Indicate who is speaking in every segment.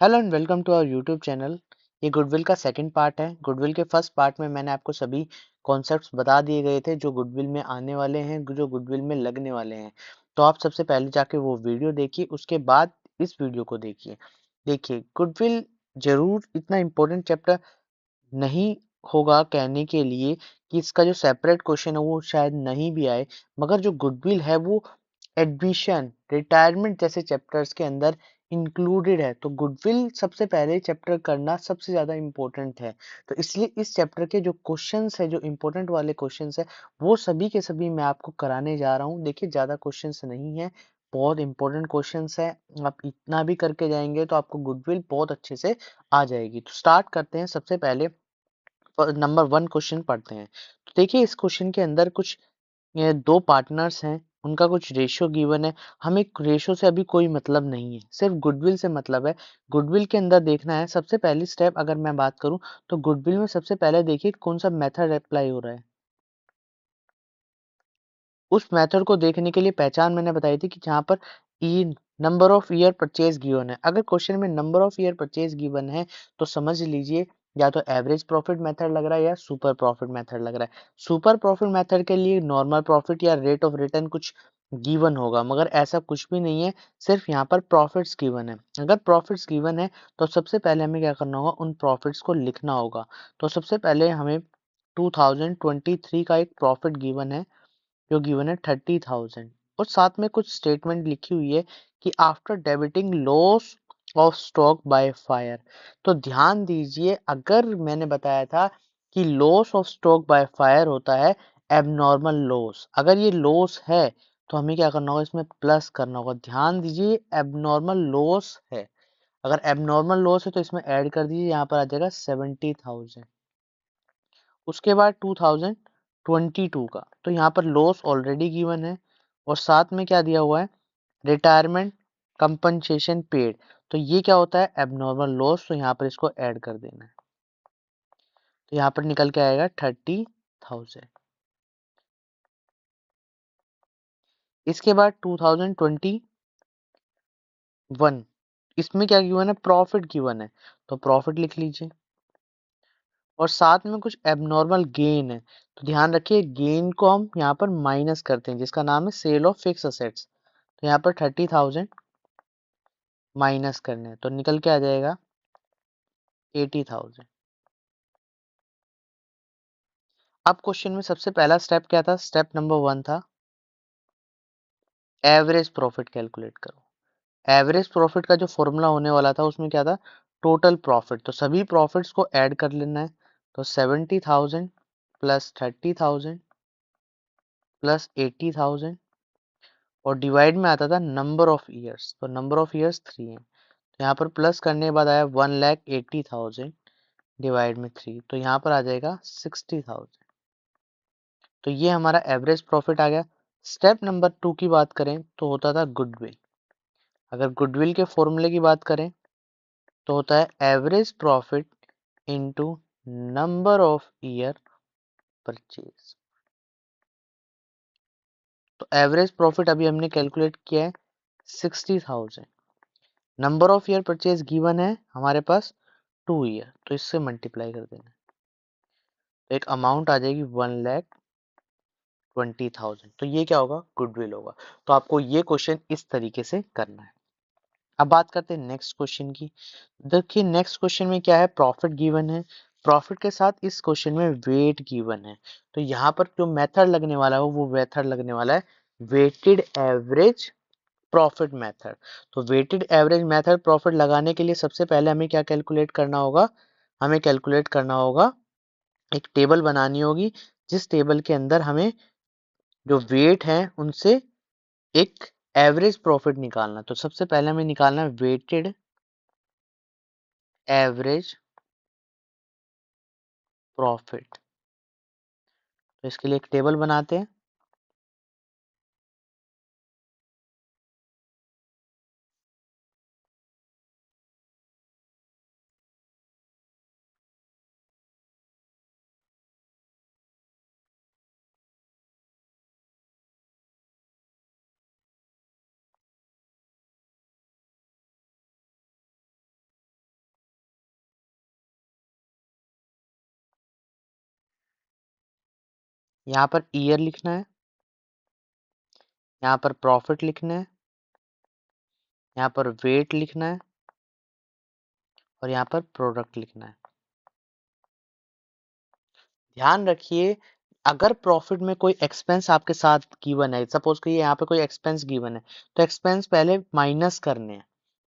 Speaker 1: Hello and welcome to our YouTube channel. ये goodwill का second part है। Goodwill के फर्स्ट पार्ट में मैंने आपको सभी कॉन्सेप्ट्स बता दिए गए थे जो गुडविल में आने वाले हैं, जो गुडविल में लगने वाले हैं। तो आप सबसे पहले जाके वो वीडियो देखिए, उसके बाद इस वीडियो को देखिए। देखिए, गुडविल जरूर इतना इम्पोर्टेंट चैप्टर नहीं होगा कहने के लिए कि इसका जो सेपरेट क्वेश्चन है वो शायद नहीं भी आए, मगर जो गुडविल है वो एडमिशन, रिटायरमेंट जैसे चैप्टर्स के अंदर इंक्लूडेड है। तो गुडविल सबसे पहले चैप्टर करना सबसे ज्यादा इम्पोर्टेंट है। तो इसलिए इस चैप्टर के जो क्वेश्चंस है, जो इम्पोर्टेंट वाले क्वेश्चंस है, वो सभी के सभी मैं आपको कराने जा रहा हूँ। देखिए, ज्यादा क्वेश्चंस नहीं है, बहुत इंपॉर्टेंट क्वेश्चंस है। आप इतना भी करके जाएंगे तो आपको गुडविल बहुत अच्छे से आ जाएगी। तो स्टार्ट करते हैं। सबसे पहले नंबर वन क्वेश्चन पढ़ते हैं। तो देखिए, इस क्वेश्चन के अंदर कुछ ये दो पार्टनर्स हैं, उनका कुछ रेशियो गिवन है। हमें रेशियो से अभी कोई मतलब नहीं है, सिर्फ गुडविल से मतलब है। गुडविल के अंदर देखना है। सबसे पहली स्टेप अगर मैं बात करूं तो गुडविल में सबसे पहले देखिए कौन सा मेथड अप्लाई हो रहा है। उस मेथड को देखने के लिए पहचान मैंने बताई थी कि जहां पर E number of year purchase given है। अगर क्वेश्चन में number of year purchase given है तो समझ लीजिए या तो एवरेज प्रॉफिट मेथड लग रहा है या सुपर प्रॉफिट मेथड लग रहा है। सुपर प्रॉफिट मेथड के लिए नॉर्मल प्रॉफिट या रेट ऑफ रिटर्न कुछ गिवन होगा, मगर ऐसा कुछ भी नहीं है। सिर्फ यहाँ पर प्रॉफिट्स गिवन है। अगर प्रॉफिट्स गिवन है तो सबसे पहले हमें क्या करना होगा, उन प्रॉफिट्स को लिखना होगा। तो सबसे पहले हमें 2023 का एक प्रॉफिट गिवन है जो गिवन है 30,000, और साथ में कुछ स्टेटमेंट लिखी हुई है कि after debiting loss of stock by fire. तो ध्यान दीजिए, अगर मैंने बताया था कि loss of stock by fire होता है एबनॉर्मल लॉस, अगर ये लॉस है तो हमें क्या करना होगा, इसमें प्लस करना होगा। ध्यान दीजिए, एबनॉर्मल लॉस है। अगर एबनॉर्मल लॉस है तो इसमें ऐड कर दीजिए, यहाँ पर आ जाएगा 70,000। उसके बाद 2022 का, तो यहाँ पर लॉस ऑलरेडी गिवन है और साथ में क्या दिया हुआ है, रिटायरमेंट कंपनसेशन पेड। तो ये क्या होता है, एबनॉर्मल लॉस। तो यहाँ पर इसको ऐड कर देना है। तो यहाँ पर निकल के आएगा 30,000। इसके बाद 2021, इसमें क्या गिवन है, प्रॉफिट गिवन है। तो प्रॉफिट लिख लीजिए और साथ में कुछ एबनॉर्मल गेन है। तो ध्यान रखिए, गेन को हम यहाँ पर माइनस करते हैं जिसका नाम है सेल ऑफ फिक्स असेट्स। तो यहाँ पर 30,000 माइनस करने हैं, तो निकल के आ जाएगा 80,000। अब क्वेश्चन में सबसे पहला स्टेप क्या था, स्टेप नंबर वन था एवरेज प्रॉफिट कैलकुलेट करो। एवरेज प्रॉफिट का जो फॉर्मूला होने वाला था उसमें क्या था, टोटल प्रॉफिट। तो सभी प्रॉफिट्स को ऐड कर लेना है। तो 70,000 प्लस 30,000 प्लस 80,000, और डिवाइड में आता था नंबर ऑफ ईयर्स। तो नंबर ऑफ ईयर्स 3 है। तो यहाँ पर प्लस करने के बाद आया 1,80,000 डिवाइड में 3, तो यहाँ पर आ जाएगा 60,000। तो ये हमारा एवरेज प्रॉफिट आ गया। स्टेप नंबर टू की बात करें तो होता था गुडविल। अगर गुडविल के फॉर्मूले की बात करें तो होता है average profit into number of year purchase. तो एवरेज प्रॉफिट अभी हमने कैलकुलेट किया है 60,000। Number of year purchase given है हमारे पास 2 ईयर, तो इससे मल्टीप्लाई कर देना है। तो एक अमाउंट आ जाएगी 1,20,000। तो ये क्या होगा, गुडविल होगा। तो आपको ये क्वेश्चन इस तरीके से करना है। अब बात करते हैं नेक्स्ट क्वेश्चन की। देखिए, नेक्स्ट क्वेश्चन में क्या है, प्रॉफिट गिवन है। प्रॉफिट के साथ इस क्वेश्चन में वेट गिवन है। तो यहाँ पर जो मेथड लगने वाला है वो मेथड लगने वाला है वेटेड एवरेज प्रॉफिट मेथड। तो वेटेड एवरेज मेथड प्रॉफिट लगाने के लिए सबसे पहले हमें क्या कैलकुलेट करना होगा, हमें कैलकुलेट करना होगा, एक टेबल बनानी होगी जिस टेबल के अंदर हमें जो वेट है उनसे एक एवरेज प्रॉफिट निकालना। तो सबसे पहले हमें निकालना है वेटेड एवरेज प्रॉफिट। तो इसके लिए एक टेबल बनाते हैं। यहाँ पर ईयर लिखना है, यहाँ पर प्रॉफिट लिखना है, यहाँ पर वेट लिखना है और यहाँ पर प्रोडक्ट लिखना है। ध्यान रखिए, अगर प्रॉफिट में कोई एक्सपेंस आपके साथ गिवन है, सपोज कि यहाँ पे कोई एक्सपेंस गिवन है, तो एक्सपेंस पहले माइनस करने हैं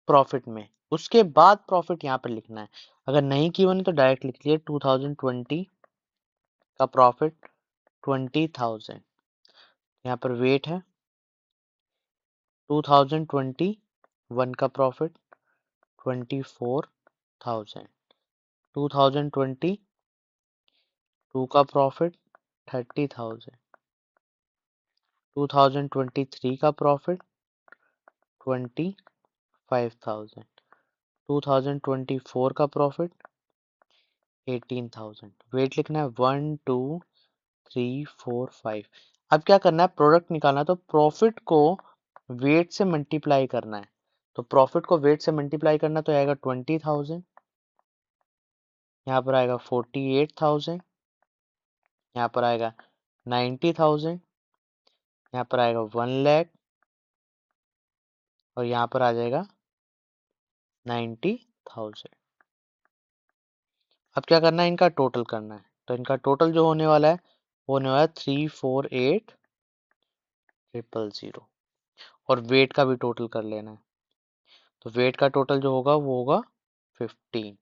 Speaker 1: प्रॉफिट में, उसके बाद प्रॉफिट यहाँ पर लिखना है। अगर नहीं गिवन है तो डायरेक्ट लिख लिए 2020 का प्रॉफिट 20,000। यहाँ पर वेट है 2021 का प्रॉफिट 24,000, 2022 का प्रॉफिट 30,000, 2023 का प्रॉफिट 25,000, 2024 का प्रॉफिट 18,000। वेट लिखना है 1 2 3 4 5। अब क्या करना है, प्रोडक्ट निकालना है, तो प्रॉफिट को वेट से मल्टीप्लाई करना है। तो प्रॉफिट को वेट से मल्टीप्लाई करना तो आएगा 20,000, यहाँ पर आएगा 48,000, यहाँ पर आएगा 90,000, यहाँ पर आएगा 1 लाख और यहाँ पर आ जाएगा 90,000। अब क्या करना है, इनका टोटल करना है। तो इनका टोटल जो होने वाला है वो होने वाला है 348,000 और वेट का भी टोटल कर लेना है। तो वेट का टोटल जो होगा वो होगा 15।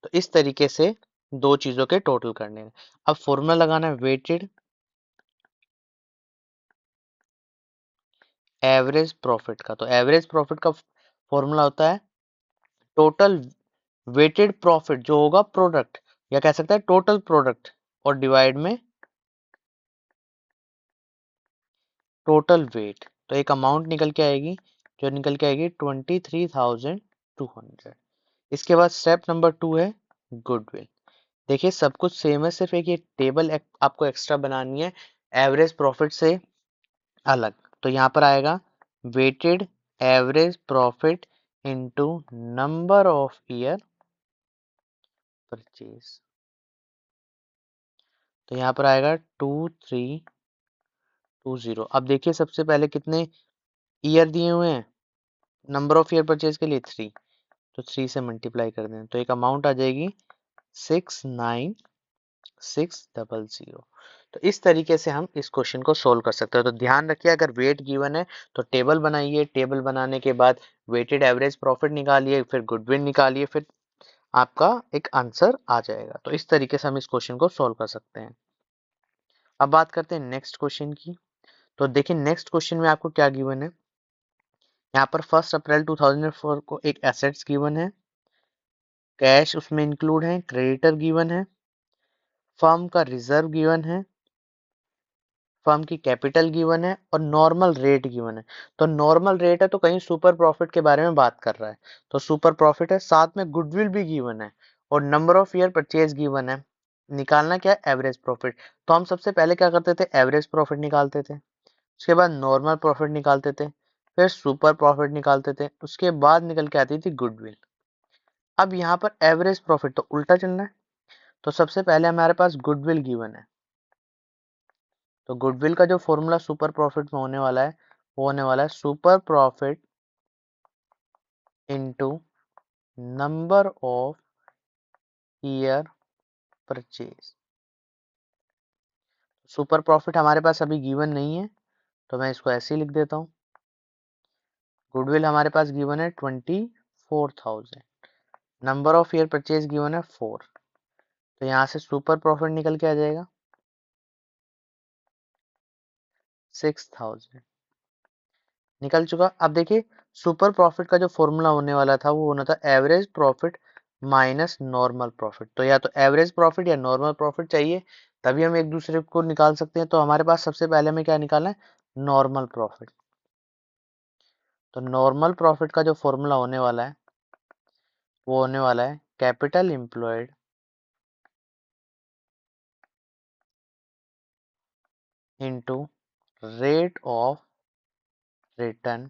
Speaker 1: तो इस तरीके से दो चीजों के टोटल करने हैं। अब फॉर्मूला लगाना है वेटेड एवरेज प्रॉफिट का। तो एवरेज प्रॉफिट का फॉर्मूला होता है टोटल वेटेड प्रॉफिट जो होगा प्रोडक्ट, या कह सकते हैं टोटल प्रोडक्ट, और डिवाइड में टोटल वेट। तो एक अमाउंट निकल के आएगी, जो निकल के आएगी 23,200। इसके बाद स्टेप नंबर 2 है गुडविल। देखिए सब कुछ सेम है, सिर्फ एक ये टेबल आपको एक्स्ट्रा बनानी है एवरेज प्रॉफिट से अलग। तो यहाँ पर आएगा weighted average profit into number of year purchase. तो यहाँ पर आएगा 2320। अब देखिए सबसे पहले कितने ईयर दिए हुए हैं नंबर ऑफ ईयर परचेज के लिए 3, तो 3 से मल्टीप्लाई कर दें तो एक अमाउंट आ जाएगी 69,600। तो इस तरीके से हम इस क्वेश्चन को सोल्व कर सकते हैं। तो ध्यान रखिए, अगर वेट गिवन है तो टेबल बनाइए, टेबल बनाने के बाद वेटेड एवरेज प्रॉफिट निकालिए, फिर गुडविल निकालिए, फिर आपका एक आंसर आ जाएगा। तो इस तरीके से हम इस क्वेश्चन को सोल्व कर सकते हैं। अब बात करते हैं नेक्स्ट क्वेश्चन की। तो देखिए नेक्स्ट क्वेश्चन में आपको क्या गिवन है, यहाँ पर 1 अप्रैल 2004 को एक एसेट्स गिवन है, कैश उसमें इंक्लूड है, क्रेडिटर गिवन है, फर्म का रिजर्व गिवन है, फर्म की कैपिटल गिवन है और नॉर्मल रेट गिवन है। तो नॉर्मल रेट है तो कहीं सुपर प्रॉफिट के बारे में बात कर रहा है, तो सुपर प्रॉफिट है, साथ में गुडविल भी गिवन है और number of year purchase given है। निकालना क्या है, एवरेज प्रॉफिट। तो हम सबसे पहले क्या करते थे, एवरेज प्रॉफिट निकालते थे, उसके बाद नॉर्मल प्रॉफिट निकालते थे, फिर सुपर प्रॉफिट निकालते थे, उसके बाद निकल के आती थी गुडविल। अब यहाँ पर एवरेज प्रॉफिट तो उल्टा चलना है। तो सबसे पहले हमारे पास गुडविल गिवन है, तो गुडविल का जो फॉर्मूला सुपर प्रॉफिट में होने वाला है वो होने वाला है super profit into number of year purchase. Super profit हमारे पास अभी गिवन नहीं है तो मैं इसको ऐसे ही लिख देता हूँ। गुडविल हमारे पास गिवन है 24,000, number of year purchase given है 4, तो यहाँ से सुपर प्रॉफिट निकल के आ जाएगा 6,000 निकल चुका। अब देखिए सुपर प्रॉफिट का जो फॉर्मूला होने वाला था वो होना था average profit minus normal profit. तो या तो एवरेज प्रॉफिट या नॉर्मल प्रॉफिट चाहिए, तभी हम एक दूसरे को निकाल सकते हैं। तो हमारे पास सबसे पहले हमें क्या निकालना है, नॉर्मल प्रॉफिट। तो नॉर्मल प्रॉफिट का जो फॉर्मूला होने वाला है वो होने वाला है capital employed into rate of return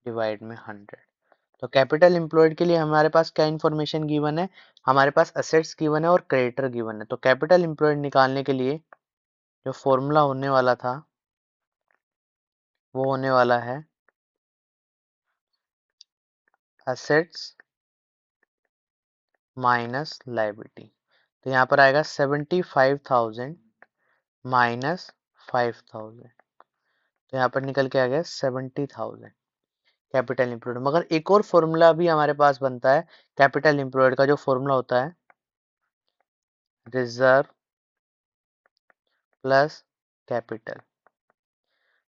Speaker 1: divide में 100। तो कैपिटल एम्प्लॉयड के लिए हमारे पास क्या इन्फॉर्मेशन गिवन है, हमारे पास असेट्स गिवन है और क्रेडिटर गिवन है। तो कैपिटल एम्प्लॉयड निकालने के लिए जो फॉर्मूला होने वाला था वो होने वाला है असेट्स माइनस लायबिलिटी। तो यहाँ पर आएगा 75,000 माइनस 5,000। तो यहाँ पर निकल के आ गया 70,000 कैपिटल एम्प्लॉयड। मगर एक और फॉर्मूला भी हमारे पास बनता है कैपिटल एम्प्लॉयड का, जो फॉर्मूला होता है रिजर्व प्लस कैपिटल।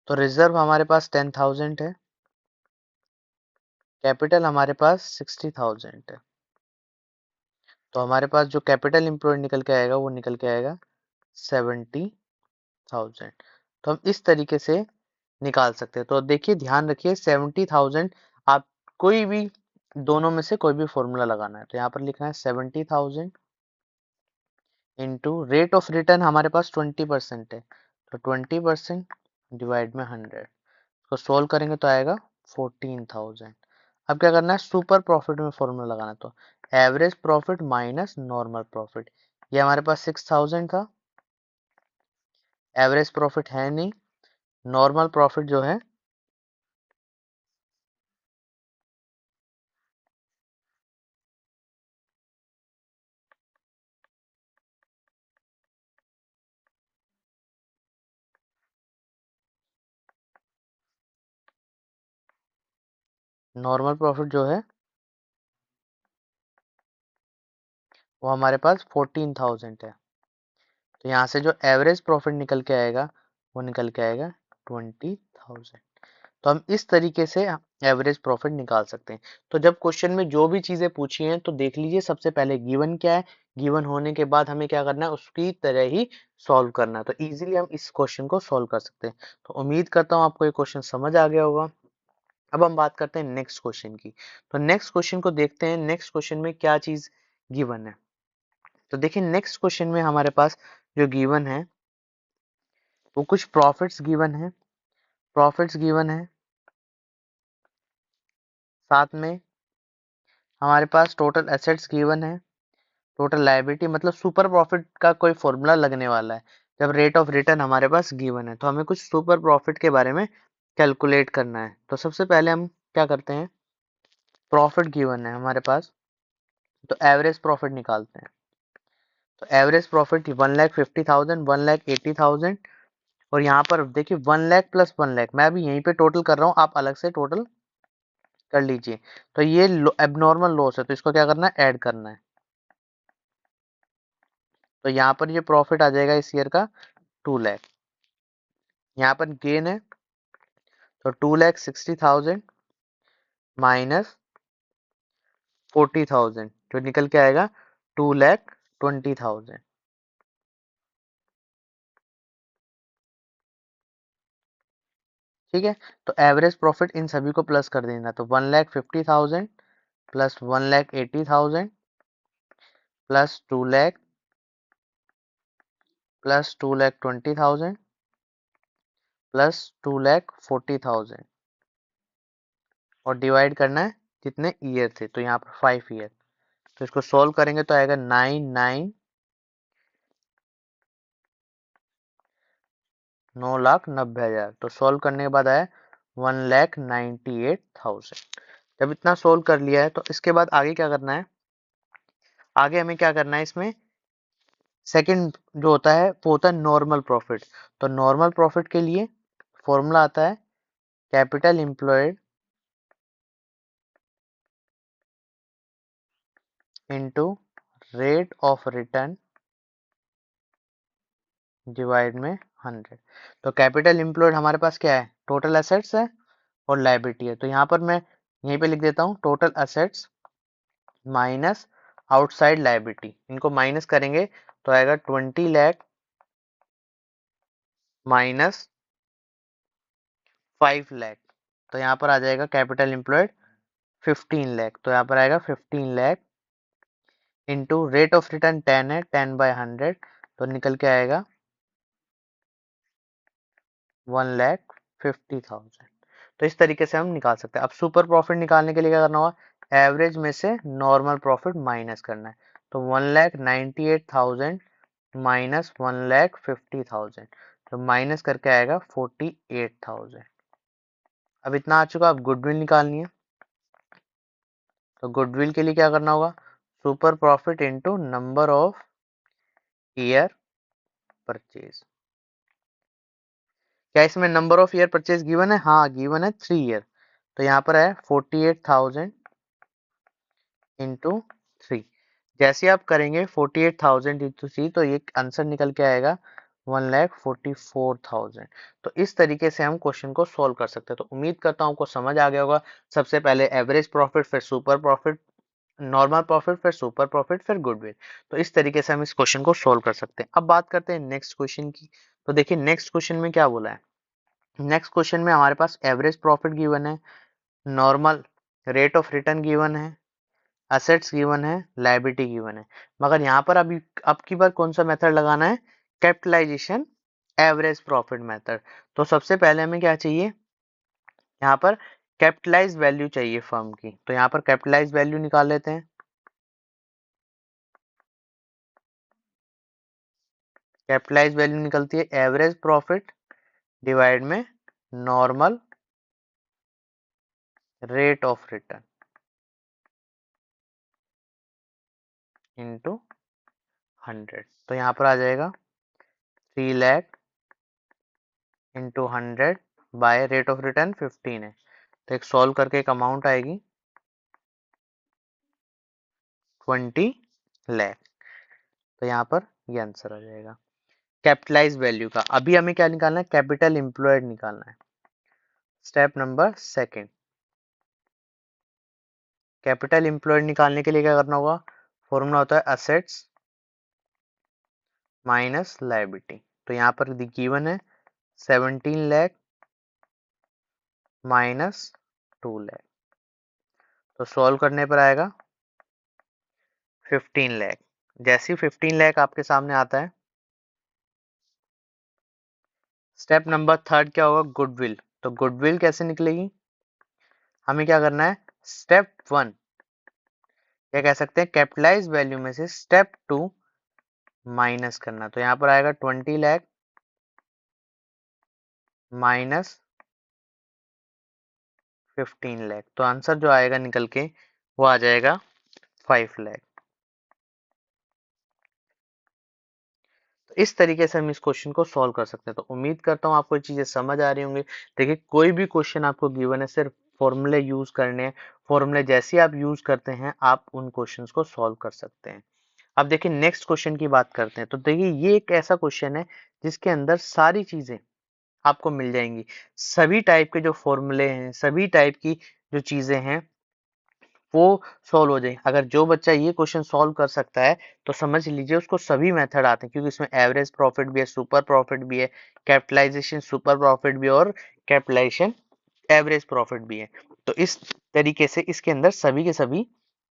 Speaker 1: तो रिजर्व हमारे पास 10,000 है, कैपिटल हमारे पास 60,000 है। तो हमारे पास जो कैपिटल एम्प्लॉयड निकल के आएगा वो निकल के आएगा 70,000। तो हम इस तरीके से निकाल सकते हैं। तो देखिए ध्यान रखिए 70,000, आप कोई भी दोनों में से कोई भी फॉर्मूला लगाना है। तो यहाँ पर लिखना है 70,000 इंटू रेट ऑफ रिटर्न हमारे पास 20% है, तो 20% डिवाइड में 100। तो सोल्व करेंगे तो आएगा 14,000। अब क्या करना है, सुपर प्रॉफिट में फॉर्मूला लगाना है। तो average profit minus normal profit, ये हमारे पास 6,000 था, एवरेज प्रॉफिट है नहीं, नॉर्मल प्रॉफिट जो है नॉर्मल प्रॉफिट जो है वो हमारे पास 14,000 है। तो यहाँ से जो एवरेज प्रॉफिट निकल के आएगा वो निकल के आएगा 20,000। तो हम इस तरीके से एवरेज प्रॉफिट निकाल सकते हैं। तो जब क्वेश्चन में जो भी चीजें पूछी हैं तो देख लीजिए सबसे पहले गिवन क्या है, गिवन होने के बाद हमें क्या करना है, उसकी तरह ही सॉल्व करना है। तो इजीली हम इस क्वेश्चन को सॉल्व कर सकते हैं। तो उम्मीद करता हूँ आपको ये क्वेश्चन समझ आ गया होगा। अब हम बात करते हैं नेक्स्ट क्वेश्चन की। तो नेक्स्ट क्वेश्चन को देखते हैं, नेक्स्ट क्वेश्चन में क्या चीज गिवन है। तो देखिए नेक्स्ट क्वेश्चन में हमारे पास जो गिवन है वो कुछ प्रॉफिट्स गिवन है, प्रॉफिट्स गिवन है, साथ में हमारे पास टोटल एसेट्स गिवन है, टोटल लायबिलिटी, मतलब सुपर प्रॉफिट का कोई फॉर्मूला लगने वाला है। जब रेट ऑफ रिटर्न हमारे पास गिवन है तो हमें कुछ सुपर प्रॉफिट के बारे में कैलकुलेट करना है। तो सबसे पहले हम क्या करते हैं, प्रॉफिट गिवन है हमारे पास, तो एवरेज प्रॉफिट निकालते हैं। तो एवरेज प्रॉफिट 1,50,000, 1,80,000, और यहाँ पर देखिए 1,00,000 प्लस 1,00,000, मैं अभी यहीं पे टोटल कर रहा हूँ, आप अलग से टोटल कर लीजिए। तो ये एबनॉर्मल लॉस है तो इसको क्या करना है, ऐड करना है। तो यहाँ पर ये प्रॉफिट आ जाएगा इस ईयर का 2,00,000। यहाँ पर गेन है तो 2,60,000 माइनस 40,000 जो निकल के आएगा 2,20,000। ठीक है, तो एवरेज प्रॉफिट इन सभी को प्लस कर देना। तो 1,50,000 प्लस 1,80,000 प्लस 2,00,000 प्लस 2,20,000 प्लस 2,40,000 और डिवाइड करना है कितने ईयर थे, तो यहाँ पर 5 ईयर। तो इसको सोल्व करेंगे तो आएगा 9,90,000। तो सोल्व करने के बाद आया 1,98,000। जब इतना सोल्व कर लिया है तो इसके बाद आगे क्या करना है, आगे हमें क्या करना है, इसमें सेकंड जो होता है वो होता है नॉर्मल प्रॉफिट। तो नॉर्मल प्रॉफिट के लिए फॉर्मूला आता है capital employed into rate of return divide में 100। तो कैपिटल एम्प्लॉयड हमारे पास क्या है, टोटल एसेट्स है और लायबिलिटी है। तो यहाँ पर मैं यहीं पे लिख देता हूँ total assets minus outside liability, इनको माइनस करेंगे तो आएगा 20,00,000 माइनस 5,00,000। तो यहाँ पर आ जाएगा कैपिटल एम्प्लॉयड 15,00,000। तो यहाँ पर आएगा 15,00,000 इंटू रेट ऑफ रिटर्न 10 है, 10/100, तो निकल के आएगा 1,50,000। तो इस तरीके से हम निकाल सकते हैं। अब सुपर प्रॉफिट निकालने के लिए क्या करना होगा, एवरेज में से नॉर्मल प्रॉफिट माइनस करना है। तो 1,98,000 माइनस 1,50,000, तो माइनस करके आएगा 48,000। अब इतना आ चुका, अब गुडविल निकालनी है। तो गुडविल के लिए क्या करना होगा, super profit into number of year purchase. क्या इसमें number of year purchase given है? हाँ गिवन है, 3 ईयर। तो यहाँ पर है 48,000 इंटू 3। जैसे आप करेंगे 48,000 इंटू 3, तो ये आंसर निकल के आएगा 1,44,000। तो इस तरीके से हम क्वेश्चन को सोल्व कर सकते हैं। तो उम्मीद करता हूँ आपको समझ आ गया होगा। सबसे पहले एवरेज प्रॉफिट, फिर सुपर प्रॉफिट, नॉर्मल प्रॉफिट, फिर सुपर प्रॉफिट, फिर गुडविल। तो इस तरीके से हम इस क्वेश्चन को सोल्व कर सकते हैं। अब बात करते हैं नेक्स्ट क्वेश्चन की। तो देखिए नेक्स्ट क्वेश्चन में क्या बोला है। नेक्स्ट क्वेश्चन में हमारे पास एवरेज प्रॉफिट गिवन है, normal rate of return given है, असेट्स गिवन है, लायबिलिटी गिवन है। मगर यहाँ पर अभी अब की बार कौन सा मेथड लगाना है, कैपिटलाइजेशन एवरेज प्रॉफिट मेथड। तो सबसे पहले हमें क्या चाहिए, यहाँ पर कैपिटलाइज वैल्यू चाहिए फर्म की। तो यहाँ पर कैपिटलाइज वैल्यू निकाल लेते हैं। कैपिटलाइज वैल्यू निकलती है एवरेज प्रॉफिट डिवाइड में normal rate of return into 100। तो यहाँ पर आ जाएगा 3 lakh into 100 by rate of return 15 है। तो एक सॉल्व करके एक अमाउंट आएगी 20 लाख। तो यहाँ पर ये आंसर आ जाएगा कैपिटलाइज वैल्यू का। अभी हमें क्या निकालना है, कैपिटल एम्प्लॉयड निकालना है। Step number second, capital employed निकालने के लिए क्या करना होगा, फॉर्मूला होता है असेट्स माइनस लायबिलिटी। तो यहाँ पर गिवन है 17 लाख माइनस 2 लाख। तो सॉल्व करने पर आएगा 15 लाख। जैसे ही 15 लाख आपके सामने आता है, स्टेप नंबर थर्ड क्या होगा, गुडविल। तो गुडविल कैसे निकलेगी, हमें क्या करना है, स्टेप वन क्या कह सकते हैं, कैपिटलाइज वैल्यू में से स्टेप टू माइनस करना। तो यहाँ पर आएगा 20 लाख माइनस 15 लाख। तो आंसर जो आएगा निकल के वो आ जाएगा 5 लाख। तो इस तरीके से हम इस क्वेश्चन को सॉल्व कर सकते हैं। तो उम्मीद करता हूँ आपको ये चीजें समझ आ रही होंगी। देखिए कोई भी क्वेश्चन आपको गिवन है, सिर्फ फॉर्मूले यूज करने हैं। फॉर्मूले जैसे आप यूज करते हैं, आप उन क्वेश्चंस को सॉल्व कर सकते हैं। अब देखिए नेक्स्ट क्वेश्चन की बात करते हैं। तो देखिए ये एक ऐसा क्वेश्चन है जिसके अंदर सारी चीजें आपको मिल जाएंगी। सभी टाइप के जो फॉर्मूले हैं, सभी टाइप की जो चीजें हैं वो सॉल्व हो जाए। अगर जो बच्चा ये क्वेश्चन सॉल्व कर सकता है, तो समझ लीजिए उसको सभी मेथड आते हैं, क्योंकि इसमें एवरेज प्रॉफिट भी है, सुपर प्रॉफिट भी है, कैपिटलाइजेशन सुपर प्रॉफिट भी है, और कैपिटलाइजेशन एवरेज प्रॉफिट भी है। तो इस तरीके से इसके अंदर सभी के सभी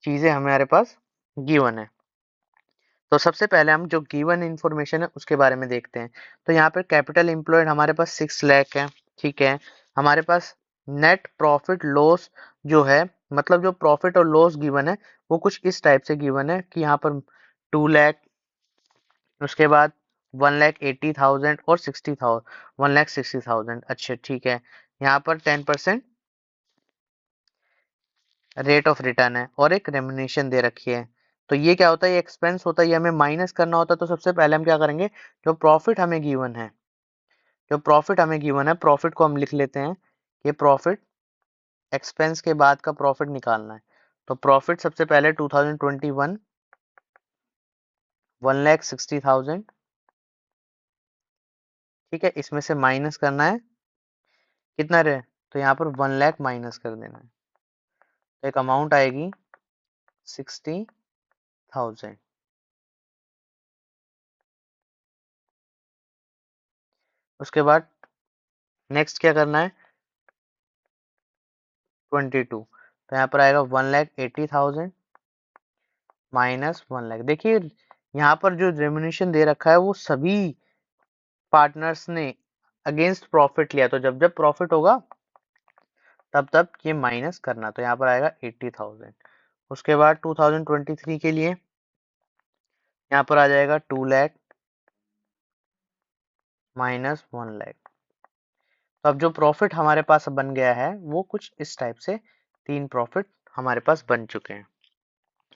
Speaker 1: चीजें हमारे पास गिवन है। तो सबसे पहले हम जो गिवन इंफॉर्मेशन है उसके बारे में देखते हैं। तो यहाँ पर कैपिटल एम्प्लॉयड हमारे पास 6 लाख है, ठीक है। हमारे पास नेट प्रॉफिट लॉस जो है, मतलब जो प्रॉफिट और लॉस गिवन है वो कुछ इस टाइप से गिवन है कि यहाँ पर 2 लाख, उसके बाद 1,80,000 और 60,000, 1,60,000। अच्छा ठीक है, यहाँ पर 10% रेट ऑफ रिटर्न है और एक रेम्युनेशन दे रखी है। तो ये क्या होता है, ये एक्सपेंस होता है, ये हमें माइनस करना होता है। तो सबसे पहले हम क्या करेंगे, जो प्रॉफिट हमें गिवन है, जो प्रॉफिट हमें गिवन है, प्रॉफिट को हम लिख लेते हैं। ये प्रॉफिट एक्सपेंस के बाद का प्रॉफिट निकालना है। तो प्रॉफिट सबसे पहले 2021 1,60,000, ठीक है। इसमें से माइनस करना है कितना रहे, तो यहाँ पर 1 लाख माइनस कर देना है। तो एक अमाउंट आएगी 60,000। उसके बाद नेक्स्ट क्या करना है, 22। तो यहाँ पर आएगा 1,80,000 माइनस 1 लाख। देखिए यहाँ पर जो रेम्युनेशन दे रखा है वो सभी पार्टनर्स ने अगेंस्ट प्रॉफिट लिया। तो जब जब प्रॉफिट होगा तब तब ये माइनस करना, तो यहाँ पर आएगा 80,000। उसके बाद 2023 के लिए यहाँ पर आ जाएगा 2 लाख माइनस 1 लाख। तो अब जो प्रॉफिट हमारे पास बन गया है वो कुछ इस टाइप से 3 प्रॉफिट हमारे पास बन चुके हैं।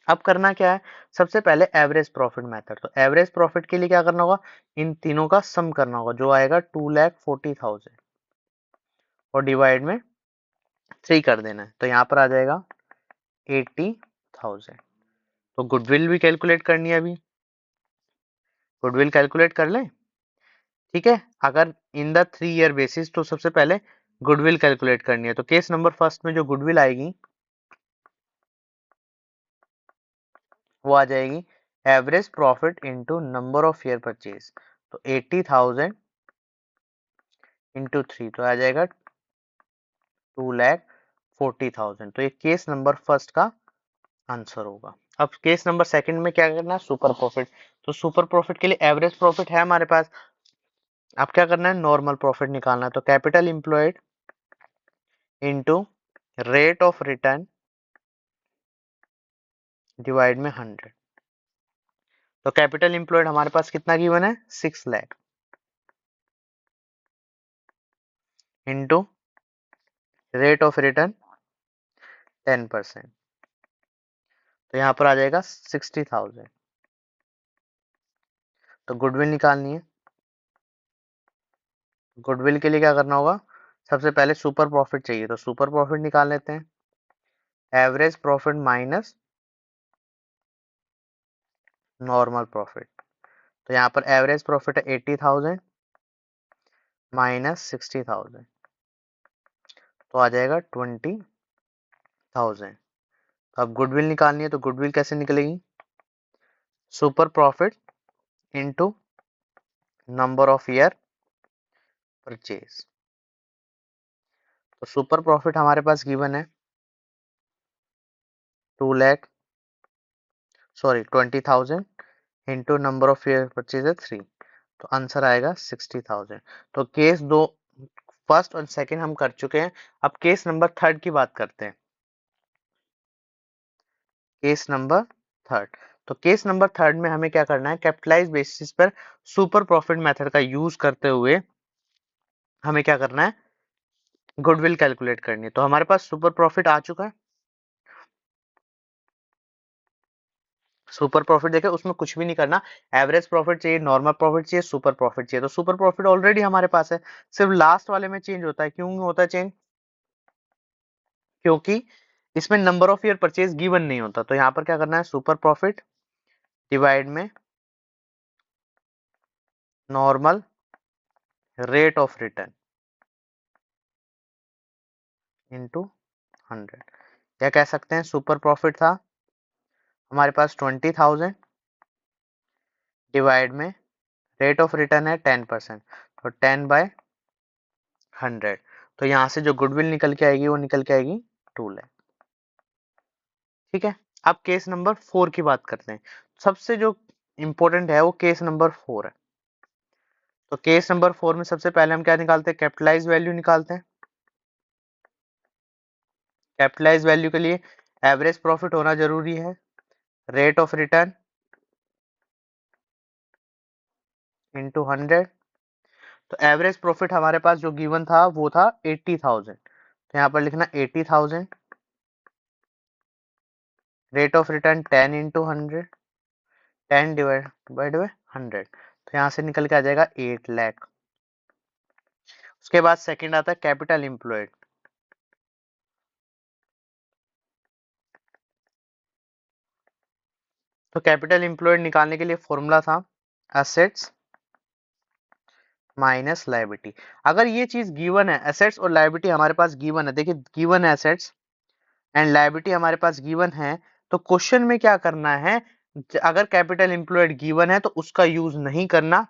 Speaker 1: अब करना क्या है, सबसे पहले एवरेज प्रॉफिट मेथड। तो एवरेज प्रॉफिट के लिए क्या करना होगा, इन तीनों का सम करना होगा जो आएगा 2,40,000 और डिवाइड में 3 कर देना है, तो यहाँ पर आ जाएगा 80,000। तो गुडविल भी कैलकुलेट करनी है, अभी गुडविल कैलकुलेट कर लें। ठीक है, अगर इन द 3 ईयर बेसिस तो सबसे पहले गुडविल कैलकुलेट करनी है। तो केस नंबर फर्स्ट में जो गुडविल आएगी वो आ जाएगी average profit into number of year purchase. तो 80,000 इंटू 3 तो आ जाएगा 2,40,000। तो ये केस नंबर फर्स्ट का आंसर होगा। अब केस नंबर सेकंड में क्या करना है, सुपर प्रॉफिट। तो सुपर प्रॉफिट के लिए एवरेज प्रॉफिट है हमारे पास, अब क्या करना है, नॉर्मल प्रॉफिट निकालना है। तो capital employed into rate of return divide में 100। तो कैपिटल एम्प्लॉयड हमारे पास कितना गिवन है, 6 lakh into rate of return 10%। तो यहाँ पर आ जाएगा 60,000। तो गुडविल निकालनी है। गुडविल के लिए क्या करना होगा, सबसे पहले सुपर प्रॉफिट चाहिए, तो सुपर प्रॉफिट निकाल लेते हैं। Average profit minus normal profit. तो यहाँ पर एवरेज प्रॉफिट है 80,000 माइनस 60,000, तो आ जाएगा 20,000। तो अब गुडविल निकालनी है, तो गुडविल कैसे निकलेगी, super profit into number of year purchase. तो सुपर प्रॉफिट हमारे पास गिवन है 20,000 into number of year purchase है 3, तो आंसर आएगा 60,000। तो केस दो फर्स्ट और सेकंड हम कर चुके हैं। अब केस नंबर थर्ड की बात करते हैं। केस नंबर थर्ड, तो केस नंबर थर्ड में हमें क्या करना है, कैपिटलाइज बेसिस पर सुपर प्रॉफिट मेथड का यूज करते हुए हमें क्या करना है, गुडविल कैलकुलेट करनी है। तो हमारे पास सुपर प्रॉफिट आ चुका है। सुपर प्रॉफिट देखे, उसमें कुछ भी नहीं करना, एवरेज प्रॉफिट चाहिए, नॉर्मल प्रॉफिट चाहिए, सुपर प्रॉफिट चाहिए। तो सुपर प्रॉफिट ऑलरेडी हमारे पास है, सिर्फ लास्ट वाले में चेंज होता है। क्यों होता है चेंज, क्योंकि इसमें number of year purchase given नहीं होता। तो यहाँ पर क्या करना है, सुपर प्रॉफिट डिवाइड में normal rate of return into 100। क्या कह सकते हैं, सुपर प्रॉफिट था हमारे पास 20,000 डिवाइड में रेट ऑफ रिटर्न है 10%, तो 10/100। तो यहाँ से जो गुडविल निकल के आएगी वो निकल के आएगी 2 लाख। ठीक है, अब केस नंबर 4 की बात करते हैं। सबसे जो इंपॉर्टेंट है वो केस नंबर 4 है। तो केस नंबर 4 में सबसे पहले हम क्या निकालते हैं, कैपिटलाइज वैल्यू निकालते हैं। कैपिटलाइज वैल्यू के लिए एवरेज प्रॉफिट होना जरूरी है, रेट ऑफ रिटर्न इंटू 100। तो एवरेज प्रॉफिट हमारे पास जो गिवन था वो था 80,000, तो यहाँ पर लिखना 80,000, rate of return 10 into 100, 10 divide by 100। तो यहाँ से निकल के आ जाएगा 8 लाख। उसके बाद सेकंड आता है कैपिटल एम्प्लॉयड। तो कैपिटल एम्प्लॉयड निकालने के लिए फॉर्मूला था एसेट्स माइनस लायबिलिटी। अगर ये चीज गिवन है, एसेट्स और लायबिलिटी हमारे पास गिवन है, देखिए गिवन है एसेट्स एंड लायबिलिटी हमारे पास गिवन है, तो क्वेश्चन में क्या करना है, अगर कैपिटल एम्प्लॉयड गिवन है तो उसका यूज नहीं करना,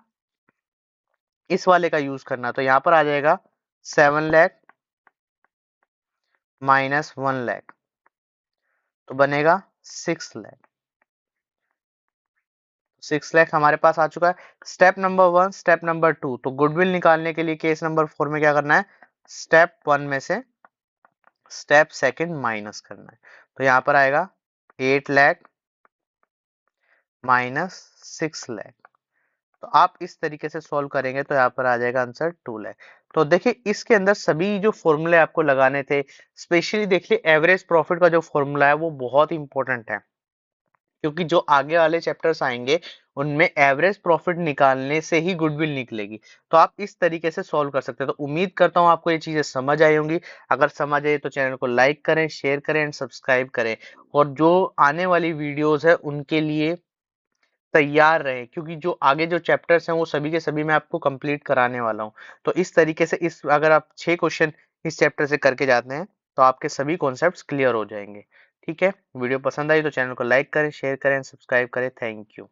Speaker 1: इस वाले का यूज करना। तो यहाँ पर आ जाएगा 7 लाख माइनस 1 लाख, तो बनेगा 6 लाख। 6 लाख हमारे पास आ चुका है। स्टेप नंबर 1, स्टेप नंबर 2, तो गुडविल निकालने के लिए केस नंबर 4 में क्या करना है, स्टेप 1 में से स्टेप सेकंड माइनस करना है। तो यहाँ पर आएगा 8 लाख माइनस 6 लाख। तो आप इस तरीके से सॉल्व करेंगे तो यहाँ पर आ जाएगा आंसर 2 लाख। तो देखिए इसके अंदर सभी जो फॉर्मूले आपको लगाने थे, स्पेशली देखिए एवरेज प्रॉफिट का जो फॉर्मूला है वो बहुत इंपॉर्टेंट है, क्योंकि जो आगे वाले चैप्टर्स आएंगे उनमें एवरेज प्रॉफिट निकालने से ही गुडविल निकलेगी। तो आप इस तरीके से सॉल्व कर सकते हैं। तो उम्मीद करता हूं आपको ये चीजें समझ आई होंगी। अगर समझ आई तो चैनल को लाइक करें, शेयर करें एंड सब्सक्राइब करें, और जो आने वाली वीडियोस है उनके लिए तैयार रहे, क्योंकि जो आगे जो चैप्टर्स हैं वो सभी के सभी मैं आपको कंप्लीट कराने वाला हूं। तो इस तरीके से इस अगर आप 6 क्वेश्चन इस चैप्टर से करके जाते हैं तो आपके सभी कॉन्सेप्ट्स क्लियर हो जाएंगे। ठीक है, वीडियो पसंद आई तो चैनल को लाइक करें, शेयर करें, सब्सक्राइब करें। Thank you.